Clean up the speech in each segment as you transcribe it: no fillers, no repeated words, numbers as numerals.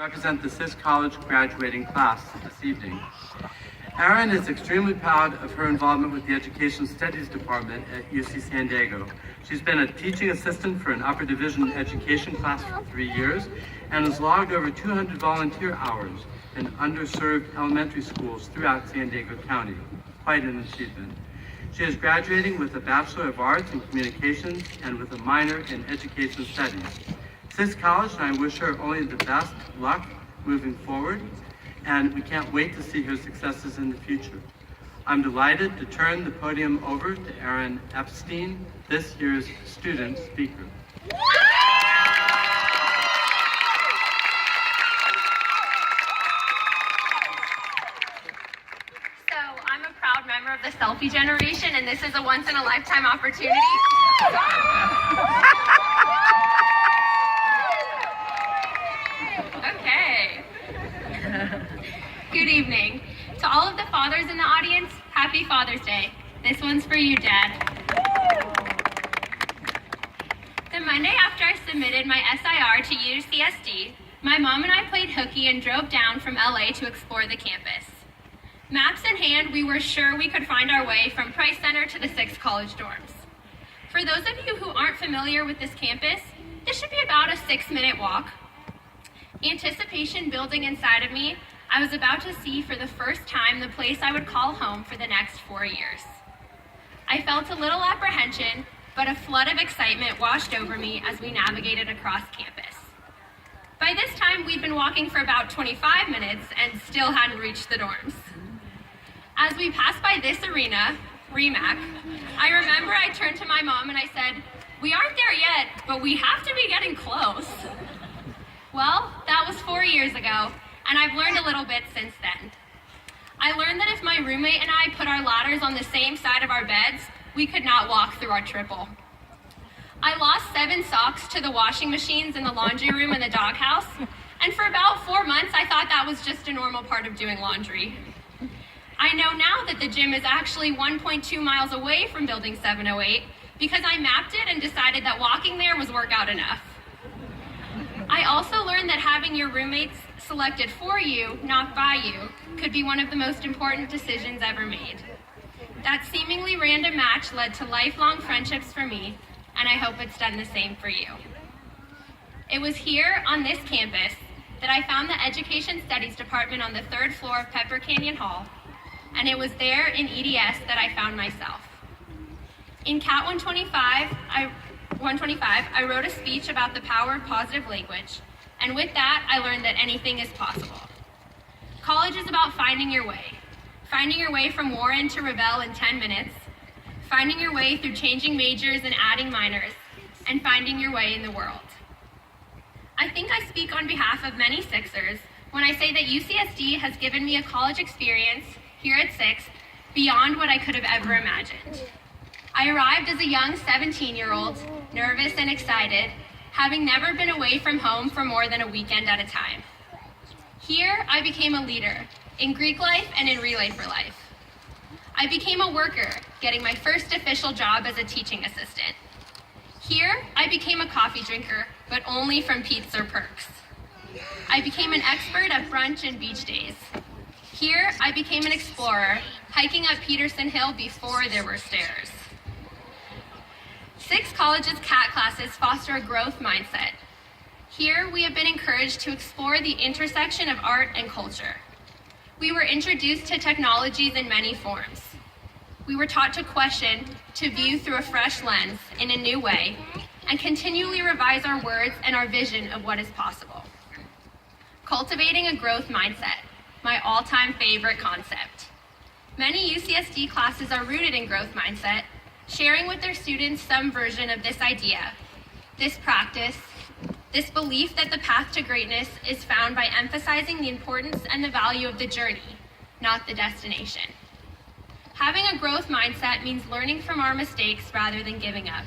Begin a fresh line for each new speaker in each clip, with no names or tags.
Represent the CIS College graduating class this evening. Erin is extremely proud of her involvement with the Education Studies Department at UC San Diego. She's been a teaching assistant for an upper division education class for 3 years and has logged over 200 volunteer hours in underserved elementary schools throughout San Diego County. Quite an achievement. She is graduating with a Bachelor of Arts in Communications and with a minor in Education Studies. CIS College and I wish her only the best luck moving forward, and we can't wait to see her successes in the future. I'm delighted to turn the podium over to Erin Epstein, this year's student speaker.
So I'm a proud member of the selfie generation, and this is a once-in-a-lifetime opportunity. Okay. Good evening. To all of the fathers in the audience, happy Father's Day. This one's for you, Dad. The Monday after I submitted my SIR to UCSD, my mom and I played hooky and drove down from LA to explore the campus. Maps in hand, we were sure we could find our way from Price Center to the 6 college dorms. For those of you who aren't familiar with this campus, this should be about a 6-minute walk. Anticipation building inside of me, I was about to see for the first time the place I would call home for the next 4 years. I felt a little apprehension, but a flood of excitement washed over me as we navigated across campus. By this time, we'd been walking for about 25 minutes and still hadn't reached the dorms. As we passed by this arena, REMAC, I remember I turned to my mom and I said, "We aren't there yet, but we have to be getting close." Well, that was 4 years ago, and I've learned a little bit since then. I learned that if my roommate and I put our ladders on the same side of our beds, we could not walk through our triple. I lost 7 socks to the washing machines in the laundry room in the doghouse, and for about 4 months I thought that was just a normal part of doing laundry. I know now that the gym is actually 1.2 miles away from Building 708 because I mapped it and decided that walking there was workout enough. I also learned that having your roommates selected for you, not by you, could be one of the most important decisions ever made. That seemingly random match led to lifelong friendships for me, and I hope it's done the same for you. It was here on this campus that I found the Education Studies Department on the 3rd floor of Pepper Canyon Hall, and it was there in EDS that I found myself. In Cat 125, I wrote a speech about the power of positive language, and with that, I learned that anything is possible. College is about finding your way from Warren to Revelle in 10 minutes, finding your way through changing majors and adding minors, and finding your way in the world. I think I speak on behalf of many Sixers when I say that UCSD has given me a college experience here at 6 beyond what I could have ever imagined. I arrived as a young 17-year-old, nervous and excited, having never been away from home for more than a weekend at a time. Here, I became a leader, in Greek life and in Relay for Life. I became a worker, getting my first official job as a teaching assistant. Here, I became a coffee drinker, but only from Pete's or Perks. I became an expert at brunch and beach days. Here, I became an explorer, hiking up Peterson Hill before there were stairs. 6 colleges' CAT classes foster a growth mindset. Here, we have been encouraged to explore the intersection of art and culture. We were introduced to technologies in many forms. We were taught to question, to view through a fresh lens in a new way, and continually revise our words and our vision of what is possible. Cultivating a growth mindset, my all-time favorite concept. Many UCSD classes are rooted in growth mindset, sharing with their students some version of this idea, this practice, this belief that the path to greatness is found by emphasizing the importance and the value of the journey, not the destination. Having a growth mindset means learning from our mistakes rather than giving up.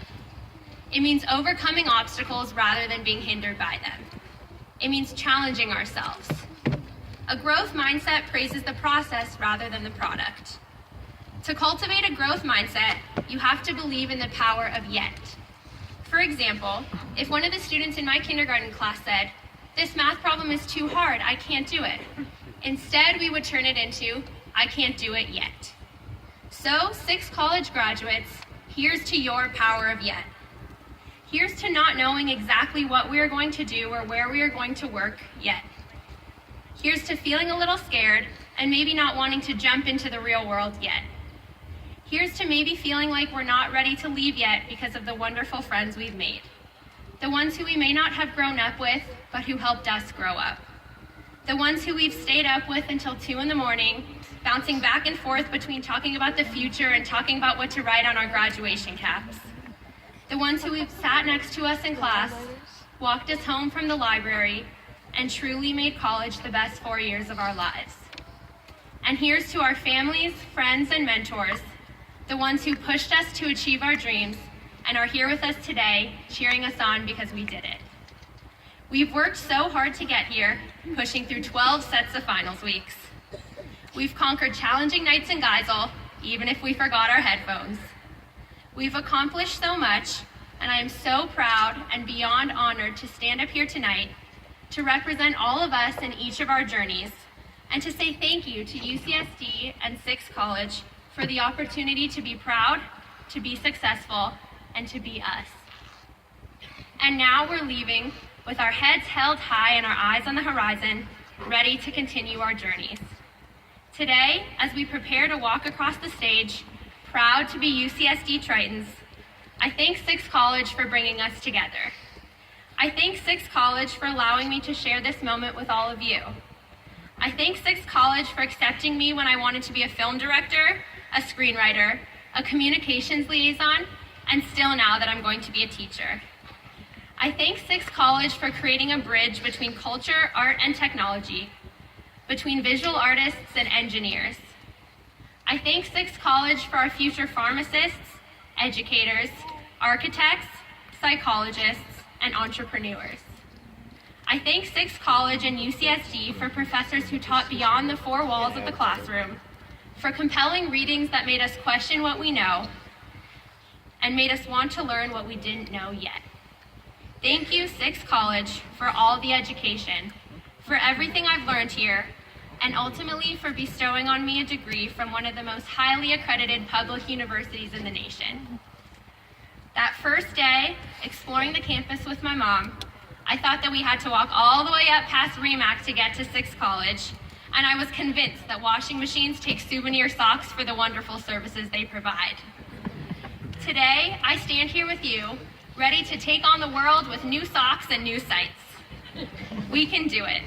It means overcoming obstacles rather than being hindered by them. It means challenging ourselves. A growth mindset praises the process rather than the product. To cultivate a growth mindset, you have to believe in the power of yet. For example, if one of the students in my kindergarten class said, This math problem is too hard, I can't do it. Instead, we would turn it into, I can't do it yet. So, 6 college graduates, here's to your power of yet. Here's to not knowing exactly what we are going to do or where we are going to work yet. Here's to feeling a little scared and maybe not wanting to jump into the real world yet. Here's to maybe feeling like we're not ready to leave yet because of the wonderful friends we've made. The ones who we may not have grown up with, but who helped us grow up. The ones who we've stayed up with until 2 a.m, bouncing back and forth between talking about the future and talking about what to write on our graduation caps. The ones who have sat next to us in class, walked us home from the library, and truly made college the best 4 years of our lives. And here's to our families, friends, and mentors, the ones who pushed us to achieve our dreams and are here with us today, cheering us on because we did it. We've worked so hard to get here, pushing through 12 sets of finals weeks. We've conquered challenging nights in Geisel, even if we forgot our headphones. We've accomplished so much, and I am so proud and beyond honored to stand up here tonight to represent all of us in each of our journeys, and to say thank you to UCSD and 6 College for the opportunity to be proud, to be successful, and to be us. And now we're leaving with our heads held high and our eyes on the horizon, ready to continue our journeys. Today, as we prepare to walk across the stage, proud to be UCSD Tritons, I thank 6 College for bringing us together. I thank 6 College for allowing me to share this moment with all of you. I thank 6 College for accepting me when I wanted to be a film director, a screenwriter, a communications liaison, and still now that I'm going to be a teacher. I thank 6 College for creating a bridge between culture, art, and technology, between visual artists and engineers. I thank 6 College for our future pharmacists, educators, architects, psychologists, and entrepreneurs. I thank 6 College and UCSD for professors who taught beyond the 4 walls of the classroom, for compelling readings that made us question what we know, and made us want to learn what we didn't know yet. Thank you, 6 College, for all the education, for everything I've learned here, and ultimately for bestowing on me a degree from one of the most highly accredited public universities in the nation. That first day, exploring the campus with my mom, I thought that we had to walk all the way up past REMAC to get to 6 College, and I was convinced that washing machines take souvenir socks for the wonderful services they provide. Today, I stand here with you, ready to take on the world with new socks and new sights. We can do it.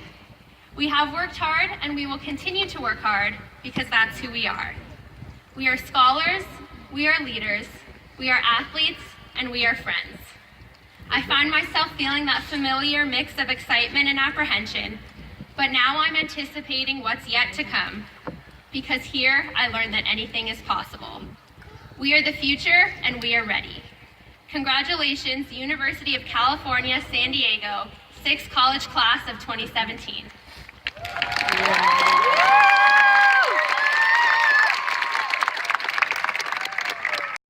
We have worked hard, and we will continue to work hard because that's who we are. We are scholars, we are leaders, we are athletes, and we are friends. I find myself feeling that familiar mix of excitement and apprehension, but now I'm anticipating what's yet to come, because here I learned that anything is possible. We are the future, and we are ready. Congratulations, University of California, San Diego, 6 College class of 2017.